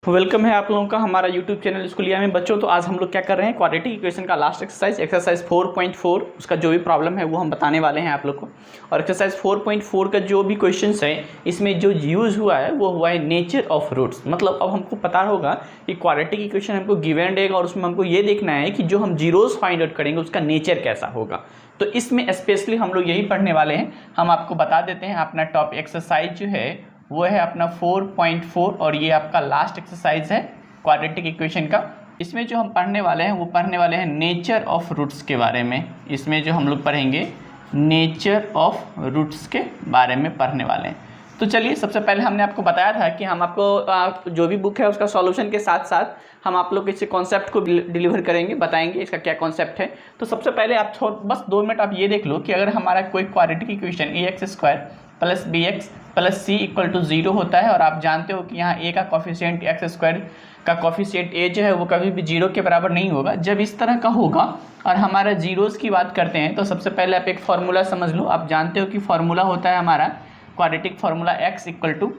Welcome है आप लोगों का हमारा यूट्यूब चैनल स्कूलिया में। बच्चों तो आज हम लोग क्या कर रहे हैं, क्वाड्रेटिक इक्वेशन का लास्ट एक्सरसाइज 4.4 उसका जो भी प्रॉब्लम है वो हम बताने वाले हैं आप लोग को। और एक्सरसाइज 4.4 का जो भी क्वेश्चंस है इसमें जो यूज़ हुआ है वो हुआ है नेचर ऑफ रूट्स। मतलब अब हमको पता होगा कि क्वाड्रेटिक इक्वेशन हमको गिवन रहेगा और उसमें हमको ये देखना है कि जो हम जीरोस फाइंड आउट करेंगे उसका नेचर कैसा होगा। तो इसमें स्पेशली हम लोग यही पढ़ने वाले हैं। हम आपको बता देते हैं अपना टॉप एक्सरसाइज जो है वो है अपना 4.4 और ये आपका लास्ट एक्सरसाइज है क्वाड्रेटिक इक्वेशन का। इसमें जो हम पढ़ने वाले हैं वो पढ़ने वाले हैं नेचर ऑफ रूट्स के बारे में। इसमें जो हम लोग पढ़ेंगे नेचर ऑफ रूट्स के बारे में पढ़ने वाले हैं। तो चलिए, सबसे पहले हमने आपको बताया था कि हम आपको जो भी बुक है उसका सॉल्यूशन के साथ साथ हम आप लोग इस कॉन्सेप्ट को डिलीवर करेंगे, बताएंगे इसका क्या कॉन्सेप्ट है। तो सबसे पहले आप बस 2 मिनट आप ये देख लो कि अगर हमारा कोई quadratic equation ax² plus bx plus c equal to 0 होता है और आप जानते हो कि यहाँ a का कॉफिशिएंट x² का कॉफिशिएंट a जो है वो कभी भी 0 के बराबर नहीं होगा। जब इस तरह का होगा और हमारा जीरोस की बात करते हैं तो सबसे पहले आप एक फार्मूला समझ लो। आप जानते हो कि फार्मूला होता है हमारा quadratic formula x equal to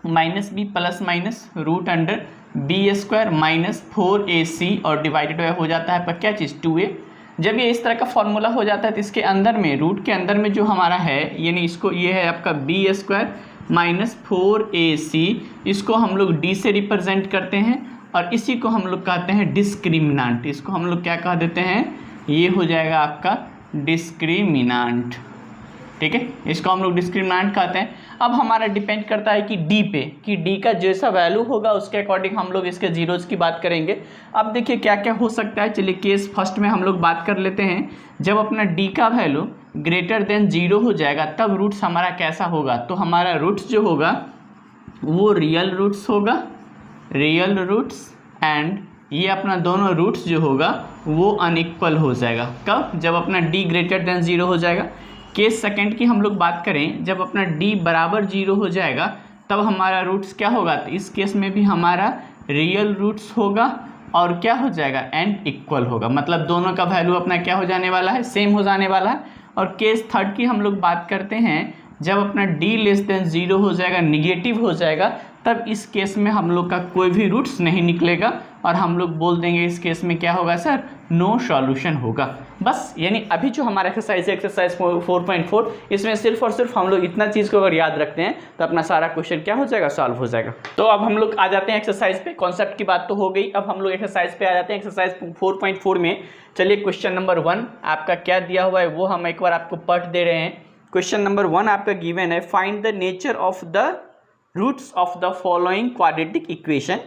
minus b plus minus root under b² minus 4ac और डिवाइडेड हो जाता है पर क्या चीज़ 2a। जब ये इस तरह का फॉर्मूला हो जाता है तो इसके अंदर में रूट के अंदर में जो हमारा है यानी इसको ये है आपका b² माइनस 4ac, इसको हम लोग d से रिप्रेजेंट करते हैं और इसी को हम लोग कहते हैं डिस्क्रिमिनांट। इसको हम लोग क्या कह देते हैं, ये हो जाएगा आपका डिस्क्रिमिनांट। ठीक है, इसको हम लोग डिस्क्रिमिनांट कहते हैं। अब हमारा डिपेंड करता है कि डी पे, कि डी का जैसा वैल्यू होगा उसके अकॉर्डिंग हम लोग इसके जीरोस की बात करेंगे। अब देखिए क्या क्या हो सकता है। चलिए केस फर्स्ट में हम लोग बात कर लेते हैं। जब अपना डी का वैल्यू ग्रेटर देन 0 हो जाएगा तब रूट्स हमारा कैसा होगा, तो हमारा रूट्स जो होगा वो रियल रूट्स होगा, रियल रूट्स, एंड ये अपना दोनों रूट्स जो होगा वो अनइक्वल हो जाएगा। कब, जब अपना डी ग्रेटर देन 0 हो जाएगा। केस सेकंड की हम लोग बात करें, जब अपना d बराबर 0 हो जाएगा तब हमारा रूट्स क्या होगा, तो इस केस में भी हमारा रियल रूट्स होगा और क्या हो जाएगा, एंड इक्वल होगा। मतलब दोनों का वैल्यू अपना क्या हो जाने वाला है, सेम हो जाने वाला है। और केस थर्ड की हम लोग बात करते हैं, जब अपना d लेस देन 0 हो जाएगा, निगेटिव हो जाएगा, तब इस केस में हम लोग का कोई भी रूट्स नहीं निकलेगा और हम लोग बोल देंगे इस केस में क्या होगा सर, नो सॉल्यूशन होगा। बस यानी अभी जो हमारा एक्सरसाइज है एक्सरसाइज 4.4, इसमें सिर्फ और सिर्फ हम लोग इतना चीज़ को अगर याद रखते हैं तो अपना सारा क्वेश्चन क्या हो जाएगा, सॉल्व हो जाएगा। तो अब हम लोग आ जाते हैं एक्सरसाइज पे। कॉन्सेप्ट की बात तो हो गई, अब हम लोग एक्सरसाइज पे आ जाते हैं। एक्सरसाइज 4.4 में चलिए क्वेश्चन नंबर 1 आपका क्या दिया हुआ है वो हम एक बार आपको पढ़ दे रहे हैं। क्वेश्चन नंबर 1 आपका गिवन है, find the nature of the roots of the following quadratic equation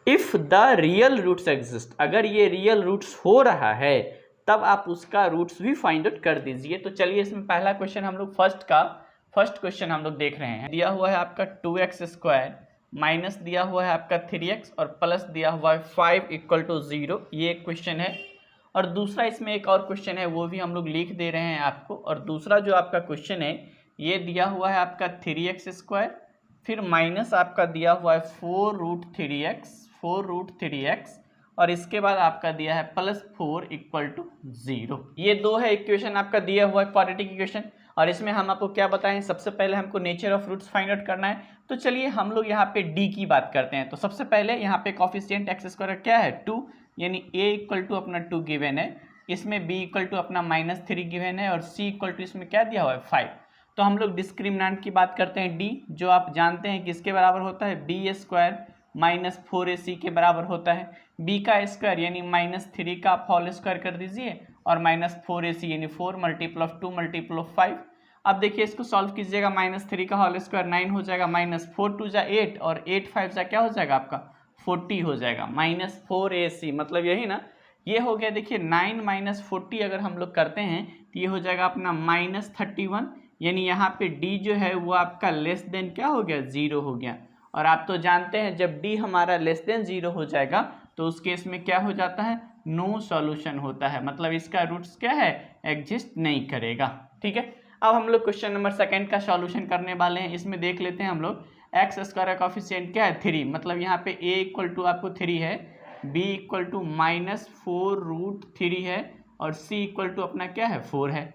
if the real roots exist. अगर ये रियल रूट्स हो रहा है तब आप उसका रूट्स भी फाइंड आउट कर दीजिए। तो चलिए इसमें पहला क्वेश्चन हम लोग फर्स्ट क्वेश्चन हम लोग देख रहे हैं। दिया हुआ है आपका 2x² माइनस दिया हुआ है आपका 3x और प्लस दिया हुआ है 5 इक्वल टू 0। ये एक क्वेश्चन है। और दूसरा इसमें एक और क्वेश्चन है वो भी हम लोग लिख दे रहे हैं आपको। और दूसरा जो आपका क्वेश्चन है ये दिया हुआ है आपका 3x², फिर माइनस आपका दिया हुआ है 4√3x और इसके बाद आपका दिया है प्लस 4 इक्वल टू 0। ये दो है इक्वेशन आपका दिया हुआ है क्वाड्रेटिक इक्वेशन। और इसमें हम आपको क्या बताएं, सबसे पहले हमको nature of roots find out करना है। तो चलिए हम लोग यहाँ पे डी की बात करते हैं। तो सबसे पहले यहाँ पे कॉफिशिएंट x² क्या है 2, यानी a इक्वल टू अपना 2 गिवन है, इसमें b इक्वल टू अपना -3 गिवन है और c इक्वल टू इसमें क्या दिया हुआ है 5। तो हम लोग डिस्क्रिमिनेंट की बात करते हैं d, जो आप जानते हैं किसके बराबर होता है, b² माइनस 4ac के बराबर होता है। b का स्क्वायर यानी -3 का आप होल स्क्वायर कर दीजिए और -4ac यानी 4 मल्टीपल ऑफ 2 मल्टीपल ऑफ 5। अब देखिए इसको सॉल्व कीजिएगा, -3 का होल स्क्वायर 9 हो जाएगा, -4 2 जा 8 और 8 5 जा क्या हो जाएगा आपका 40 हो जाएगा, -4ac मतलब यही ना। ये हो गया। देखिए 9 - 40 अगर हम लोग करते हैं तो ये हो जाएगा अपना -31, यानी यहाँ पे d जो है वो आपका लेस देन क्या हो गया 0 हो गया। और आप तो जानते हैं जब d हमारा लेस देन 0 हो जाएगा तो उस केस में क्या हो जाता है, नो सॉल्यूशन होता है। मतलब इसका रूट्स क्या है, एग्जिस्ट नहीं करेगा। ठीक है, अब हम लोग क्वेश्चन नंबर 2 का सॉल्यूशन करने वाले हैं। इसमें देख लेते हैं हम लोग x² का कॉफिशिएंट क्या है 3, मतलब यहाँ पे a इक्वल टू आपको 3 है, b इक्वल टू -4√3 है और c इक्वल टू अपना क्या है 4 है।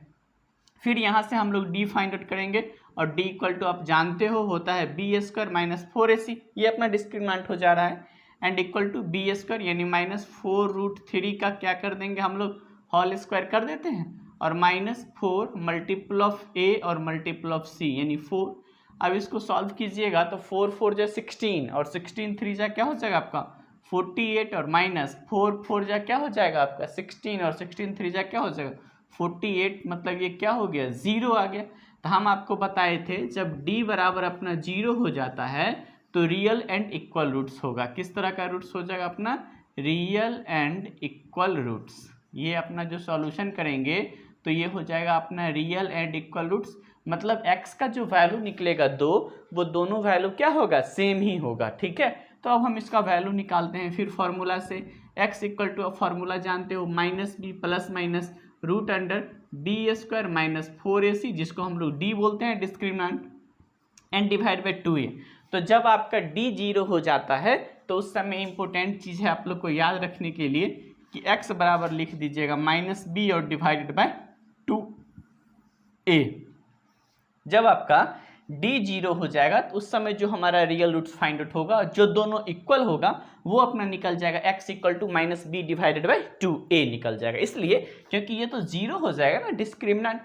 फिर यहाँ से हम लोग d फाइंड आउट करेंगे और डी इक्वल टू आप जानते हो होता है बी स्क्वायर माइनस 4ac, ये अपना डिस्क्रिमिनेंट हो जा रहा है, and equal to b square यानी माइनस 4√3 का क्या कर देंगे हम लोग होल स्क्वायर कर देते हैं, और माइनस 4 मल्टीपल ऑफ ए और मल्टीपल ऑफ सी यानी 4। अब इसको सॉल्व कीजिएगा तो 4 4 जा 16 और 16 3 जा क्या हो जाएगा आपका 48 और माइनस 4 4 जा क्या हो जाएगा आपका 16 और 16 3 जा क्या हो जाएगा 48, मतलब ये क्या हो गया 0 आ गया। तो हम आपको बताए थे जब d बराबर अपना 0 हो जाता है तो रियल एंड इक्वल रूट्स होगा। किस तरह का रूट्स हो जाएगा अपना रियल एंड इक्वल रूट्स। ये अपना जो सॉल्यूशन करेंगे तो ये हो जाएगा अपना रियल एंड इक्वल रूट्स, मतलब x का जो वैल्यू निकलेगा 2 वो दोनों वैल्यू क्या होगा सेम ही होगा। ठीक है, तो अब हम इसका वैल्यू निकालते हैं फिर फॉर्मूला से। x इक्वल टू अब फॉर्मूला जानते हो minus b plus minus root under b square minus 4ac, जिसको हम लोग d बोलते हैं discriminant, and divide by 2a। तो जब आपका d 0 हो जाता है तो उस समय इंपॉर्टेंट चीज़ है आप लोग को याद रखने के लिए कि x बराबर लिख दीजिएगा माइनस बी और डिवाइडेड बाय 2a। जब आपका d 0 हो जाएगा तो उस समय जो हमारा रियल रूट्स फाइंड आउट होगा, जो दोनों इक्वल होगा वो अपना निकल जाएगा x equal to minus b divided by 2a निकल जाएगा। इसलिए क्योंकि ये तो 0 हो जाएगा ना discriminant,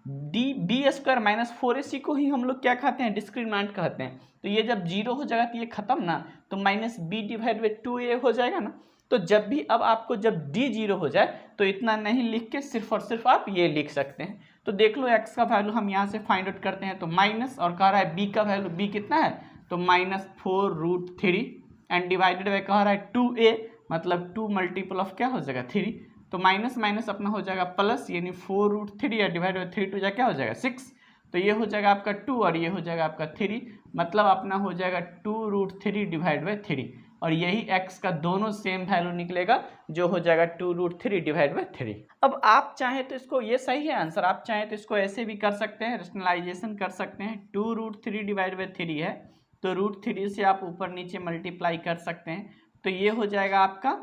D b square minus 4ac को ही हम लोग क्या कहते हैं डिस्क्रिमिनेंट कहते हैं। तो ये जब 0 हो जाएगा तो ये खत्म ना, तो minus B divide by 2a हो जाएगा ना। तो जब भी अब आपको जब d 0 हो जाए तो इतना नहीं लिख के सिर्फ और सिर्फ आप ये लिख सकते हैं। तो देख लो x का वैल्यू हम यहाँ से फाइंड आउट करते हैं तो माइनस, और कह रहा है b का वैल्यू b कितना है तो माइनस 4√3 एंड डिवाइडेड बाई कह रहा है 2a, मतलब 2 मल्टीपल ऑफ क्या हो जाएगा 3, तो माइनस माइनस अपना हो जाएगा प्लस यानी 4√3 या डिवाइड बाई 3 2 जा क्या हो जाएगा 6, तो ये हो जाएगा आपका 2 और ये हो जाएगा आपका 3, मतलब अपना हो जाएगा 2√3 डिवाइड बाई 3, और यही x का दोनों सेम वैल्यू निकलेगा जो हो जाएगा 2√3 डिवाइड बाई 3। अब आप चाहें तो इसको, ये सही है आंसर, आप चाहें तो इसको ऐसे भी कर सकते हैं, रेशनलाइजेशन कर सकते हैं। 2√3 डिवाइड बाई 3 है तो √3 से आप ऊपर नीचे मल्टीप्लाई कर सकते हैं, तो ये हो जाएगा आपका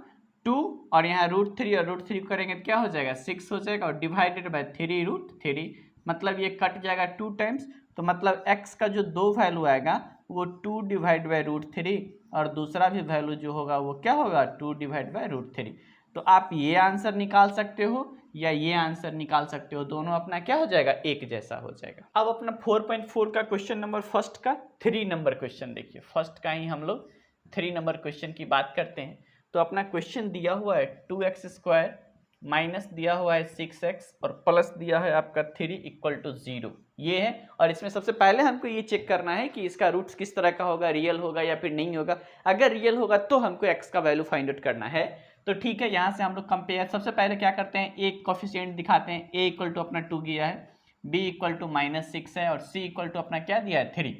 2 और यहाँ √3 और √3 करेंगे तो क्या हो जाएगा 6 हो जाएगा, और डिवाइडेड बाई 3√3, मतलब ये कट जाएगा 2 टाइम्स, तो मतलब x का जो दो वैल्यू आएगा वो 2 डिवाइड बाई √3 और दूसरा भी वैल्यू जो होगा वो क्या होगा 2 डिवाइड बाई √3। तो आप ये आंसर निकाल सकते हो या ये आंसर निकाल सकते हो, दोनों अपना क्या हो जाएगा एक जैसा हो जाएगा। अब अपना 4.4 का क्वेश्चन नंबर फर्स्ट का 3 नंबर क्वेश्चन देखिए, फर्स्ट का ही हम लोग 3 नंबर क्वेश्चन की बात करते हैं। तो अपना क्वेश्चन दिया हुआ है 2x² माइनस दिया हुआ है 6x और प्लस दिया है आपका 3 इक्वल टू 0, ये है। और इसमें सबसे पहले हमको ये चेक करना है कि इसका रूट्स किस तरह का होगा, रियल होगा या फिर नहीं होगा। अगर रियल होगा तो हमको x का वैल्यू फाइंड आउट करना है। तो ठीक है, यहाँ से हम लोग कंपेयर, सबसे पहले क्या करते हैं एक कोफिशिएंट दिखाते हैं। a इक्वल टू अपना 2 दिया है, b इक्वल टू -6 है और c इक्वल टू अपना क्या दिया है 3।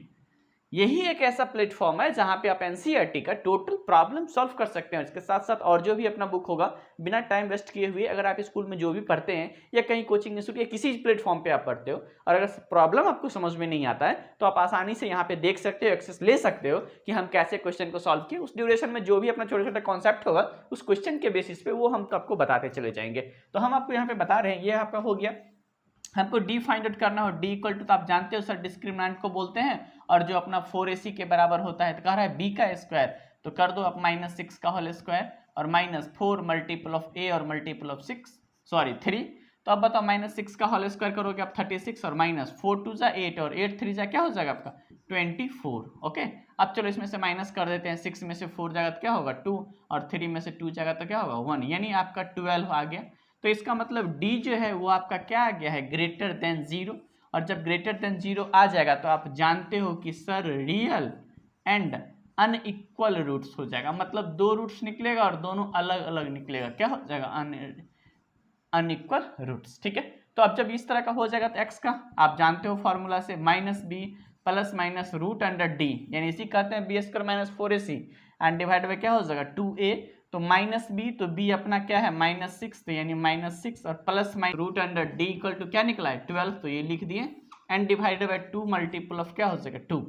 यही एक ऐसा प्लेटफॉर्म है जहां पे आप एनसीईआरटी का टोटल प्रॉब्लम सॉल्व कर सकते हैं। इसके साथ साथ और जो भी अपना बुक होगा बिना टाइम वेस्ट किए हुए, अगर आप स्कूल में जो भी पढ़ते हैं या कहीं कोचिंग इंस्टीट्यूट या किसी प्लेटफॉर्म पे आप पढ़ते हो और अगर प्रॉब्लम आपको समझ में नहीं आता है तो आप आसानी से यहाँ पे देख सकते हो, एक्सेस ले सकते हो कि हम कैसे क्वेश्चन को सॉल्व किए। उस ड्यूरेशन में जो भी अपना छोटा छोटा कॉन्सेप्ट होगा उस क्वेश्चन के बेसिस पे वो हम तो आपको बताते चले जाएंगे। तो हम आपको यहाँ पे बता रहे हैं, ये आपका हो गया। हमको d फाइंड आउट करना हो, d इक्वल टू तो आप जानते हो सर डिस्क्रिमिनेंट को बोलते हैं, और जो अपना 4ac के बराबर होता है तो कह रहा है b का स्क्वायर, तो कर दो आप -6 का होल स्क्वायर और -4 मल्टीपल ऑफ a और मल्टीपल ऑफ 3। तो अब बताओ -6 का होल स्क्वायर करोगे आप 36 और -4 2 जा 8 और 8 3 जा क्या हो जाएगा आपका 24। ओके, अब चलो इसमें से माइनस कर देते हैं, 6 में से 4 जाएगा तो क्या होगा 2 और 3 में से 2 जाएगा तो क्या होगा 1, यानी आपका 12 आ गया। तो इसका मतलब d जो है वो आपका क्या आ गया है ग्रेटर देन 0, और जब ग्रेटर देन 0 आ जाएगा तो आप जानते हो कि sir real and unequal roots हो जाएगा, मतलब दो रूट्स निकलेगा और दोनों अलग अलग निकलेगा, क्या हो जाएगा अनइक्वल रूट्स। ठीक है, तो अब जब इस तरह का हो जाएगा तो x का आप जानते हो फॉर्मूला से -b plus minus root under d, यानी इसी कहते हैं b² - 4ac and divide by क्या हो जाएगा 2a, तो -b तो b अपना क्या है -6, तो यानी -6 और plus root under d equal to क्या निकला है 12, तो ये लिख दिए and divided by 2 multiple of क्या हो जाएगा 2,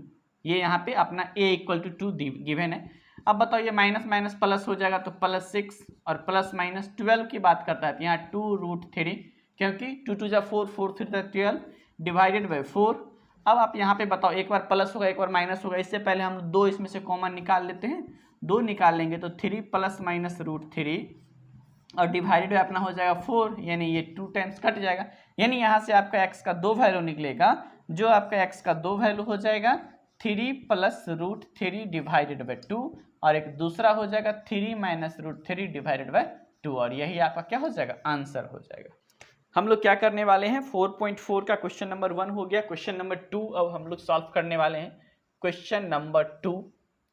ये यहाँ पे अपना a इक्वल टू 2 गिवन है। अब बताओ ये माइनस माइनस प्लस हो जाएगा तो +6 और +12 की बात करता है तो यहाँ 2√3, क्योंकि 2 2 जा 4 4 3 12 डिवाइडेड बाई 4, अब आप यहाँ पे बताओ, एक बार प्लस होगा एक बार माइनस होगा, इससे पहले हम दो इसमें से कॉमन निकाल लेते हैं। दो निकाल लेंगे तो 3 प्लस माइनस √3 और डिवाइडेड बाय अपना हो जाएगा 4, यानी ये 2 टाइम्स कट जाएगा, यानी यहाँ से आपका x का 2 वैल्यू निकलेगा, जो आपका x का 2 वैल्यू हो जाएगा 3 प्लस √3 डिवाइडेड बाय 2 और एक दूसरा हो जाएगा 3 माइनस √3 डिवाइडेड बाय 2 और यही आपका क्या हो जाएगा, आंसर हो जाएगा। हम लोग क्या करने वाले हैं, 4.4 का क्वेश्चन नंबर 1 हो गया। क्वेश्चन नंबर 2 अब हम लोग सॉल्व करने वाले हैं। क्वेश्चन नंबर 2,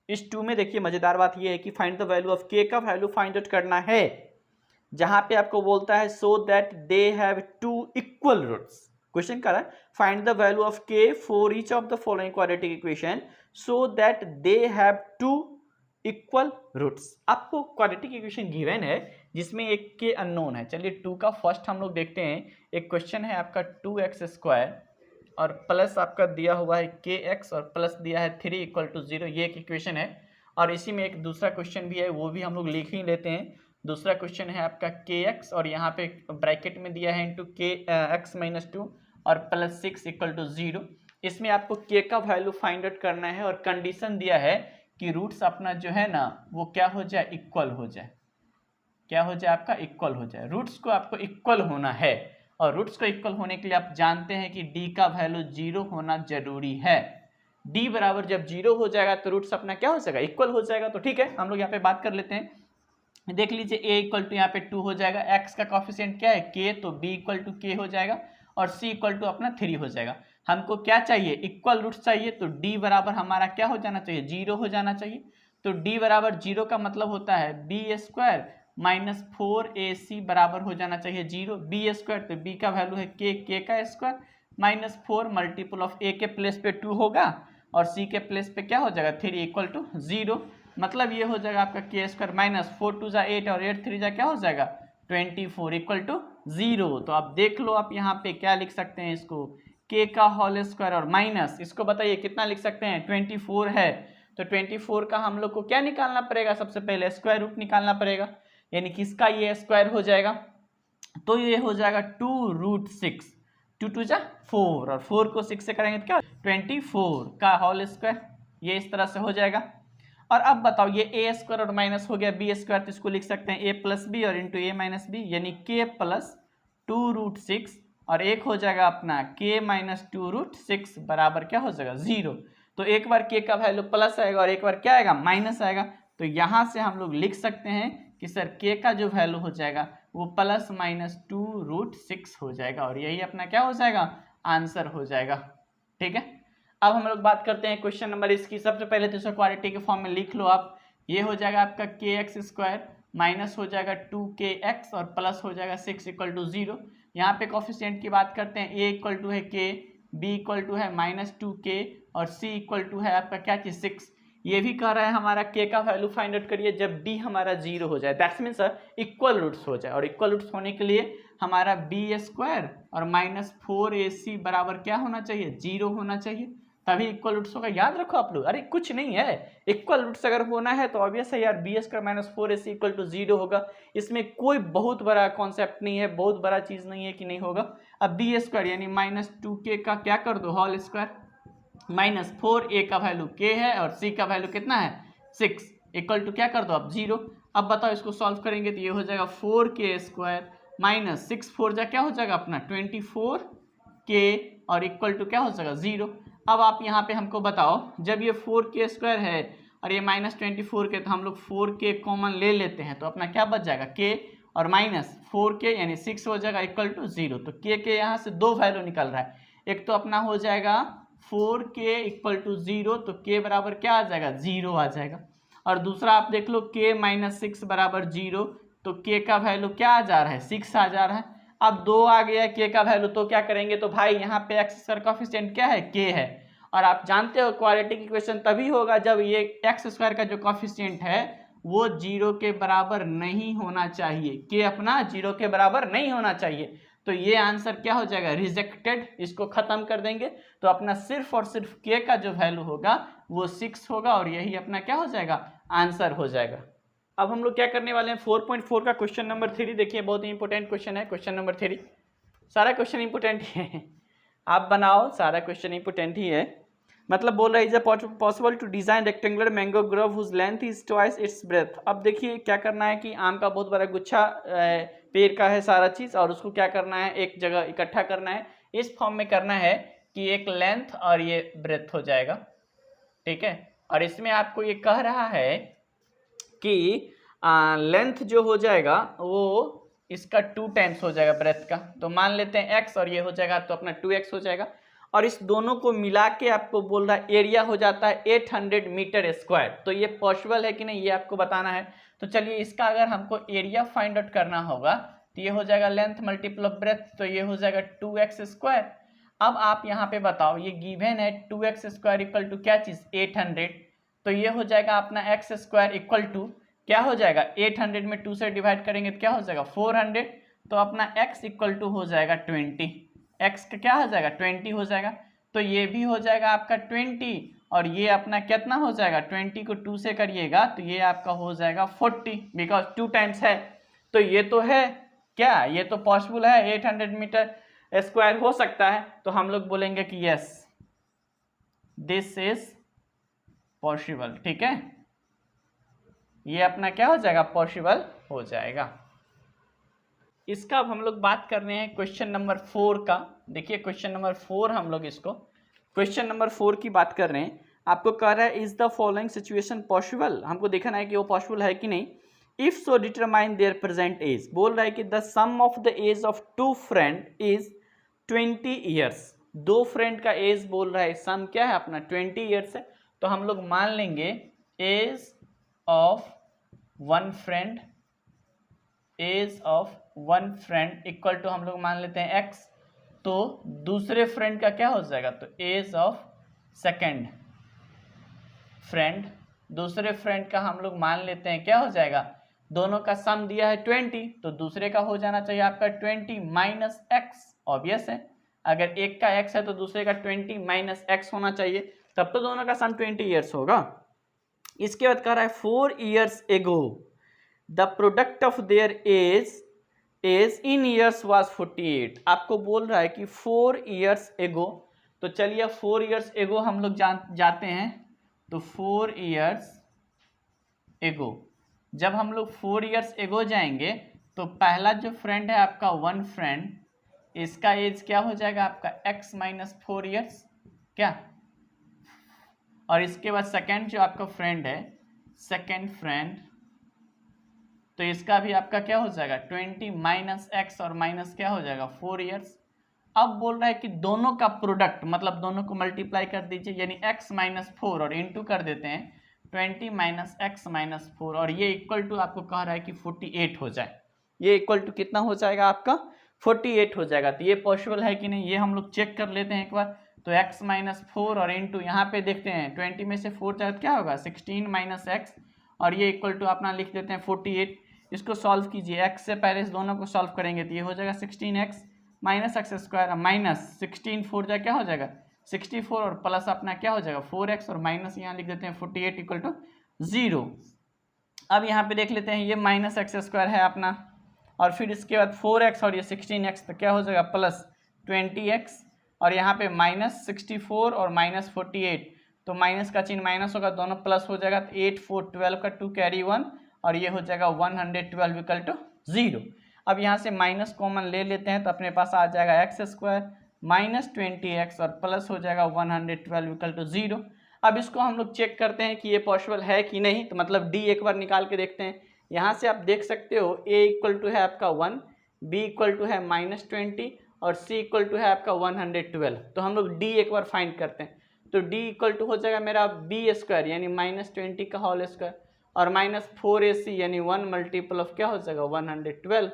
इस 2 में देखिए मजेदार बात यह है कि find the value of k का वैल्यू फाइंड आउट करना है, जहां पे आपको बोलता है so that they have 2 equal roots. Question कर रहा है find the value of k for each of the following quadratic equation so that they have 2 equal roots. आपको क्वाड्रेटिक इक्वेशन गिवन है जिसमें एक के अननोन है। चलिए 2 का फर्स्ट हम लोग देखते हैं। एक क्वेश्चन है आपका 2x² और प्लस आपका दिया हुआ है kx और प्लस दिया है 3 = 0, ये एक इक्वेशन है। और इसी में एक दूसरा क्वेश्चन भी है, वो भी हम लोग लिख ही लेते हैं। दूसरा क्वेश्चन है आपका kx और यहाँ पे ब्रैकेट में दिया है इंटू x-2 और प्लस 6 = 0। इसमें आपको k का वैल्यू फाइंड आउट करना है और कंडीशन दिया है कि रूट्स अपना जो है ना वो क्या हो जाए, इक्वल हो जाए। क्या हो जाए आपका, इक्वल हो जाए। रूट्स को आपको इक्वल होना है और रूट्स को इक्वल होने के लिए आप जानते हैं कि d का वैल्यू 0 होना जरूरी है। d बराबर जब 0 हो जाएगा तो रूट्स अपना क्या हो जाएगा, इक्वल हो जाएगा। तो ठीक है, हम लोग यहाँ पे बात कर लेते हैं। देख लीजिए a = यहाँ पे 2 हो जाएगा, x का कॉफिशिएंट क्या है k, तो b = k हो जाएगा और c = अपना 3 हो जाएगा। हमको क्या चाहिए, इक्वल रूट्स चाहिए, तो d बराबर हमारा क्या हो जाना चाहिए, 0 हो जाना चाहिए। तो d बराबर 0 का मतलब होता है b² माइनस 4ac बराबर हो जाना चाहिए 0। b² तो b का वैल्यू है k का square minus 4 multiple of a के प्लेस पे 2 होगा और c के प्लेस पे क्या हो जाएगा 3 = 0। मतलब ये हो जाएगा आपका k² माइनस 4 2 जा 8 और 8 3 जा क्या हो जाएगा 24 = 0। तो आप देख लो, आप यहाँ पे क्या लिख सकते हैं, इसको k का होल स्क्वायर और माइनस इसको बताइए कितना लिख सकते हैं, 24 है। तो 24 का हम लोग को क्या निकालना पड़ेगा, सबसे पहले स्क्वायर रूट निकालना पड़ेगा, यानी किसका ये स्क्वायर हो जाएगा, तो ये हो जाएगा 2√6, 2 2 जा 4 और 4 को 6 से करेंगे तो क्या 24 का होल स्क्वायर, ये इस तरह से हो जाएगा। और अब बताओ ये a² और माइनस हो गया b², तो इसको लिख सकते हैं a + b और इंटू a - b, यानी k + 2√6 और एक हो जाएगा अपना k - 2√6 बराबर क्या हो जाएगा 0। तो एक बार k का वैल्यू प्लस आएगा और एक बार क्या आएगा, माइनस आएगा। तो यहाँ से हम लोग लिख सकते हैं कि सर k का जो वैल्यू हो जाएगा वो +-2√6 हो जाएगा और यही अपना क्या हो जाएगा, आंसर हो जाएगा। ठीक है, अब हम लोग बात करते हैं क्वेश्चन नंबर इसकी। सबसे पहले तो इसे क्वाड्रेटिक के फॉर्म में लिख लो आप। ये हो जाएगा आपका kx² माइनस हो जाएगा 2kx और प्लस हो जाएगा 6 = 0। यहाँ पे कोफिशिएंट की बात करते हैं, a = है k, b = है -2k और c = है आपका क्या चीज 6। ये भी कह रहा है हमारा k का वैल्यू फाइंड आउट करिए जब d हमारा 0 हो जाए, दैट्स मीन्स इक्वल रूट्स हो जाए। और इक्वल रूट्स होने के लिए हमारा b² और -4ac बराबर क्या होना चाहिए, 0 होना चाहिए, तभी इक्वल रूट्स होगा। याद रखो आप लोग, अरे कुछ नहीं है, इक्वल रूट्स अगर होना है तो ऑब्वियस है यार b² -4ac = 0 होगा। इसमें कोई बहुत बड़ा कॉन्सेप्ट नहीं है, बहुत बड़ा चीज नहीं है कि नहीं होगा। अब b² यानी -2k का क्या कर दो होल स्क्वायर माइनस 4a का वैल्यू k है और c का वैल्यू कितना है 6 इक्वल टू क्या कर दो अब 0। अब बताओ इसको सॉल्व करेंगे तो ये हो जाएगा 4k² माइनस 6 4 जा क्या हो जाएगा अपना 24k और इक्वल टू क्या हो जाएगा 0। अब आप यहाँ पे हमको बताओ, जब ये 4k² है और ये -24k, तो हम लोग 4k कॉमन ले लेते हैं तो अपना क्या बच जाएगा k और माइनस 4k यानी 6 हो जाएगा इक्वल टू 0। तो k के यहाँ से दो वैल्यू निकल रहा है, एक तो अपना हो जाएगा 4k = 0, तो k बराबर क्या आ जाएगा 0 आ जाएगा। और दूसरा आप देख लो k - 6 बराबर 0, तो k का वैल्यू क्या आ जा रहा है 6 आ जा रहा है। अब 2 आ गया k का वैल्यू, तो क्या करेंगे, तो भाई यहाँ पे x² कोफिशिएंट क्या है k है। और आप जानते हो क्वाड्रेटिक इक्वेशन तभी होगा जब ये x² का जो कोफिशिएंट है वो 0 के बराबर नहीं होना चाहिए, k अपना 0 के बराबर नहीं होना चाहिए। तो ये आंसर क्या हो जाएगा रिजेक्टेड, इसको खत्म कर देंगे। तो अपना सिर्फ और सिर्फ k का जो वैल्यू होगा वो 6 होगा और यही अपना क्या हो जाएगा आंसर हो जाएगा। अब हम लोग क्या करने वाले हैं 4.4 का क्वेश्चन नंबर 3 देखिए, बहुत ही इंपॉर्टेंट क्वेश्चन है क्वेश्चन नंबर 3। सारा क्वेश्चन इंपॉर्टेंट है। आप बनाओ, सारा क्वेश्चन इंपोर्टेंट ही है। मतलब बोल रहा है is a possible to design rectangular mango grove whose length is twice its breadth. अब देखिए क्या करना है कि आम का बहुत बड़ा गुच्छा पेड़ का है सारा चीज़, और उसको क्या करना है एक जगह इकट्ठा करना है, इस फॉर्म में करना है कि एक लेंथ और ये ब्रेथ हो जाएगा, ठीक है। और इसमें आपको ये कह रहा है कि लेंथ जो हो जाएगा वो इसका 2 टाइम्स हो जाएगा ब्रेथ का, तो मान लेते हैं x और ये हो जाएगा तो अपना 2x हो जाएगा। और इस दोनों को मिला के आपको बोल रहा है एरिया हो जाता है 800 मीटर स्क्वायर। तो ये पॉसिबल है कि नहीं ये आपको बताना है। तो चलिए इसका अगर हमको एरिया फाइंड आउट करना होगा तो ये हो जाएगा लेंथ मल्टीपल ऑफ ब्रेथ, तो ये हो जाएगा 2x स्क्वायर। अब आप यहाँ पे बताओ ये गिवन है 2x स्क्वायर इक्वल टू क्या चीज़ 800, तो ये हो जाएगा अपना x स्क्वायर इक्वल टू क्या हो जाएगा 800 में 2 से डिवाइड करेंगे तो क्या हो जाएगा 400, तो अपना x इक्वल टू हो जाएगा 20, x का क्या हो जाएगा 20 हो जाएगा। तो ये भी हो जाएगा आपका 20 और ये अपना कितना हो जाएगा 20 को 2 से करिएगा तो ये आपका हो जाएगा 40, बिकॉज 2 टाइम्स है। तो ये तो है क्या, ये तो पॉसिबल है 800 मीटर स्क्वायर हो सकता है, तो हम लोग बोलेंगे कि यस दिस इज पॉसिबल, ठीक है। ये अपना क्या हो जाएगा पॉसिबल हो जाएगा। इसका अब हम लोग बात कर रहे हैं क्वेश्चन नंबर 4 का। देखिए क्वेश्चन नंबर 4 हम लोग इसको क्वेश्चन नंबर 4 की बात कर रहे हैं। आपको कह रहा है is the following situation possible, हमको देखना है कि वो पॉसिबल है कि नहीं। If so determine their present age, बोल रहा है कि the sum of the age of 2 friend is 20 years. 2 friend का एज बोल रहा है सम क्या है अपना 20 ईयर्स है, तो हम लोग मान लेंगे age of 1 friend, age of 1 friend equal to हम लोग मान लेते हैं x, तो दूसरे फ्रेंड का क्या हो जाएगा तो एज ऑफ सेकेंड फ्रेंड, दूसरे फ्रेंड का हम लोग मान लेते हैं क्या हो जाएगा, दोनों का सम दिया है 20 तो दूसरे का हो जाना चाहिए आपका 20 माइनस एक्स, ऑब्वियस है अगर एक का x है तो दूसरे का 20 माइनस एक्स होना चाहिए, तब तो दोनों का सम 20 ईयर्स होगा। इसके बाद कह रहा है 4 years ago the product of their age in years was 48। आपको बोल रहा है कि 4 ईयर्स एगो, तो चलिए 4 ईयर्स एगो हम लोग जाते हैं, तो 4 ईयर्स एगो जब हम लोग 4 ईयर्स एगो जाएंगे तो पहला जो फ्रेंड है आपका 1 फ्रेंड, इसका एज क्या हो जाएगा आपका x माइनस 4 ईयर्स क्या, और इसके बाद सेकेंड जो आपका फ्रेंड है सेकेंड फ्रेंड, तो इसका भी आपका क्या हो जाएगा 20 माइनस एक्स और माइनस क्या हो जाएगा 4 ईयर्स। अब बोल रहा है कि दोनों का प्रोडक्ट मतलब दोनों को मल्टीप्लाई कर दीजिए, यानी x माइनस 4 और इनटू कर देते हैं 20 माइनस एक्स माइनस 4, और ये इक्वल टू आपको कह रहा है कि 48 हो जाए। ये इक्वल टू कितना हो जाएगा आपका 48 हो जाएगा। तो ये पॉसिबल है कि नहीं ये हम लोग चेक कर लेते हैं एक बार। तो x माइनस 4 और इंटू यहाँ पे देखते हैं 20 में से 4 जाए तो क्या होगा 16 माइनस एक्स, और ये इक्वल टू अपना लिख देते हैं 48। इसको सॉल्व कीजिए, x से पहले इस दोनों को सॉल्व करेंगे तो ये हो जाएगा 16x minus x square minus 16 4 जाए क्या हो जाएगा 64 और प्लस अपना क्या हो जाएगा 4x और माइनस यहाँ लिख देते हैं 48 इक्वल टू 0। अब यहाँ पे देख लेते हैं ये माइनस एक्स स्क्वायर है अपना, और फिर इसके बाद 4x और ये 16x तो क्या हो जाएगा प्लस 20x, और यहाँ पे माइनस 64 और माइनस 48, तो माइनस का चिन्ह माइनस होगा दोनों प्लस हो जाएगा, तो 8 4 12 का 2 कैरी 1 और ये हो जाएगा 112 इक्वल टू 0। अब यहाँ से माइनस कॉमन ले लेते हैं तो अपने पास आ जाएगा एक्स स्क्वायर माइनस 20x और प्लस हो जाएगा 112 इक्वल टू 0। अब इसको हम लोग चेक करते हैं कि ये पॉसिबल है कि नहीं, तो मतलब d एक बार निकाल के देखते हैं। यहाँ से आप देख सकते हो a इक्वल टू है आपका 1, b इक्वल टू है माइनस 20 और c इक्वल टू है आपका 112। तो हम लोग d एक बार फाइंड करते हैं, तो d इक्वल टू हो जाएगा मेरा b स्क्वायर यानी माइनस 20 का होल स्क्वायर और माइनस 4ac यानी 1 मल्टीपल ऑफ क्या हो जाएगा 112।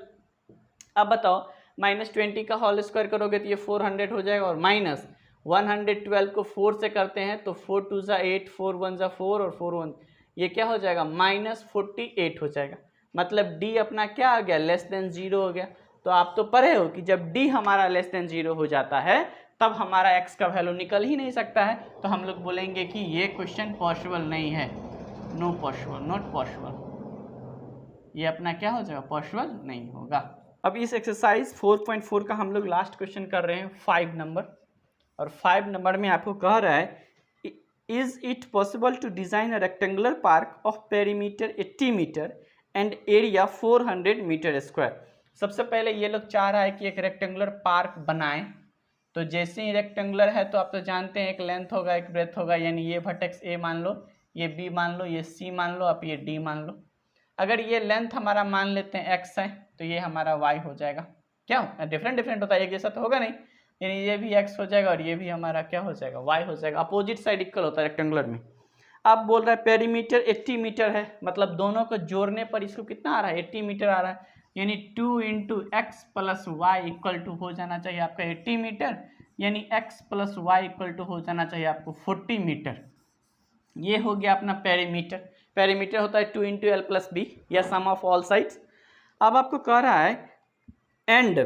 अब बताओ माइनस 20 का होल स्क्वायर करोगे तो ये 400 हो जाएगा, और माइनस 112 को 4 से करते हैं तो 4 2 ज़ा 8 4 1 ज़ा 4 और 4 1 ये क्या हो जाएगा माइनस 48 हो जाएगा। मतलब d अपना क्या आ गया लेस देन 0 हो गया। तो आप तो पढ़े हो कि जब d हमारा लेस देन 0 हो जाता है तब हमारा x का वैल्यू निकल ही नहीं सकता है, तो हम लोग बोलेंगे कि ये क्वेश्चन पॉसिबल नहीं है, नो पॉसिबल नॉट पॉसिबल, ये अपना क्या हो जाएगा पॉसिबल नहीं होगा। अब इस एक्सरसाइज 4.4 का हम लोग लास्ट क्वेश्चन कर रहे हैं 5 नंबर। और 5 नंबर में आपको कह रहा है is it possible to design a rectangular park of perimeter 80 metre and area 400 metre square. सबसे पहले ये लोग चाह रहा है कि एक रेक्टेंगुलर पार्क बनाएं। तो जैसे ही रेक्टेंगुलर है तो आप तो जानते हैं एक लेंथ होगा एक ब्रेथ होगा, यानी ये वर्टेक्स ए मान लो, ये बी मान लो, ये सी मान लो, आप ये डी मान लो। अगर ये लेंथ हमारा मान लेते हैं एक्स है तो ये हमारा वाई हो जाएगा। क्या डिफरेंट डिफरेंट होता है, एक जैसा तो होगा नहीं, यानी ये भी एक्स हो जाएगा और ये भी हमारा क्या हो जाएगा वाई हो जाएगा। अपोजिट साइड इक्वल होता है रेक्टेंगुलर में। अब बोल रहा है पेरीमीटर 80 मीटर है, मतलब दोनों को जोड़ने पर इसको कितना आ रहा है 80 मीटर आ रहा है, यानी 2 into x plus y equal to हो जाना चाहिए आपका 80 मीटर, यानी x plus y equal to हो जाना चाहिए आपको 40 मीटर। ये हो गया अपना पेरीमीटर। पेरीमीटर होता है 2 इंटू एल प्लस बी या सम ऑफ ऑल साइड्स। अब आपको कह रहा है एंड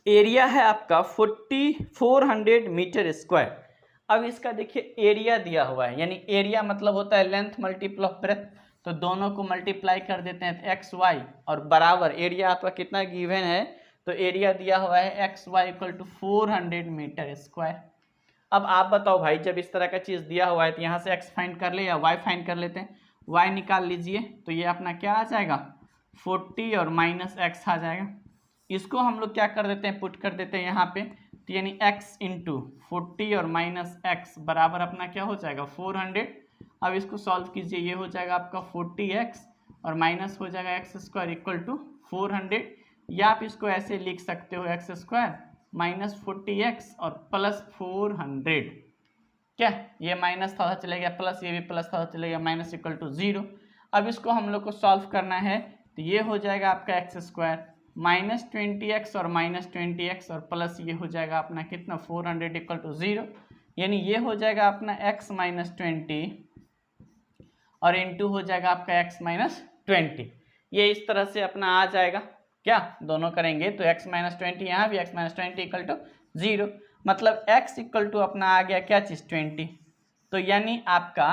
एरिया है आपका 400 मीटर स्क्वायर। अब इसका देखिए एरिया दिया हुआ है, यानी एरिया मतलब होता है लेंथ मल्टीपल ऑफ ब्रेथ, तो दोनों को मल्टीप्लाई कर देते हैं तो एक्स वाई और बराबर एरिया आपका कितना गिवन है, तो एरिया दिया हुआ है x y equal to 400 metre square. अब आप बताओ भाई, जब इस तरह का चीज़ दिया हुआ है तो यहाँ से एक्स फाइंड कर ले या वाई फाइंड कर लेते हैं। वाई निकाल लीजिए तो ये अपना क्या आ जाएगा 40 और माइनस एक्स आ जाएगा। इसको हम लोग क्या कर देते हैं पुट कर देते हैं यहाँ पे, तो यानी x इंटू 40 और माइनस एक्स बराबर अपना क्या हो जाएगा 400। अब इसको सॉल्व कीजिए, ये हो जाएगा आपका 40x और माइनस हो जाएगा एक्स स्क्वायर इक्वल टू 400, या आप इसको ऐसे लिख सकते हो एक्स स्क्वायर माइनस 40x और प्लस 400। क्या ये माइनस था चले गया प्लस, ये भी प्लस था चले गया माइनस इक्वल टू 0। अब इसको हम लोग को सॉल्व करना है तो ये हो जाएगा आपका एक्स स्क्वायर माइनस 20x और माइनस 20x और प्लस ये हो जाएगा अपना कितना 400 इक्वल टू 0, यानी ये हो जाएगा अपना x माइनस 20 और इंटू हो जाएगा आपका x माइनस 20। ये इस तरह से अपना आ जाएगा। क्या दोनों करेंगे तो x माइनस 20 यहाँ भी x माइनस 20 इक्वल टू 0, मतलब x इक्वल टू अपना आ गया क्या चीज़ 20। तो यानी आपका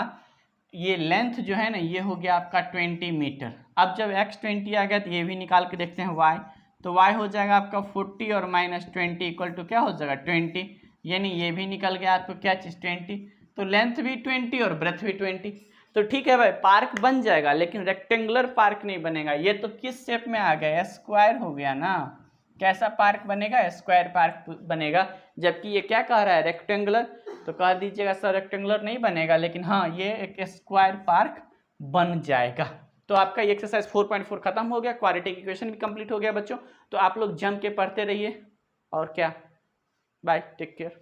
ये लेंथ जो है ना ये हो गया आपका 20 मीटर। अब जब x 20 आ गया तो ये भी निकाल के देखते हैं y, तो y हो जाएगा आपका 40 और माइनस 20 इक्वल टू क्या हो जाएगा 20, यानी ये भी निकल गया आपको क्या चीज़ 20। तो लेंथ भी 20 और ब्रेथ भी 20। तो ठीक है भाई पार्क बन जाएगा, लेकिन रेक्टेंगुलर पार्क नहीं बनेगा। ये तो किस शेप में आ गया स्क्वायर हो गया ना। कैसा पार्क बनेगा स्क्वायर पार्क बनेगा, जबकि ये क्या कह रहा है रेक्टेंगुलर। तो कह दीजिएगा सर रेक्टेंगुलर नहीं बनेगा, लेकिन हाँ ये एक स्क्वायर पार्क बन जाएगा। तो आपका ये एक्सरसाइज 4.4 खत्म हो गया, क्वाड्रेटिक इक्वेशन भी कंप्लीट हो गया बच्चों। तो आप लोग जम के पढ़ते रहिए और क्या, बाय टेक केयर।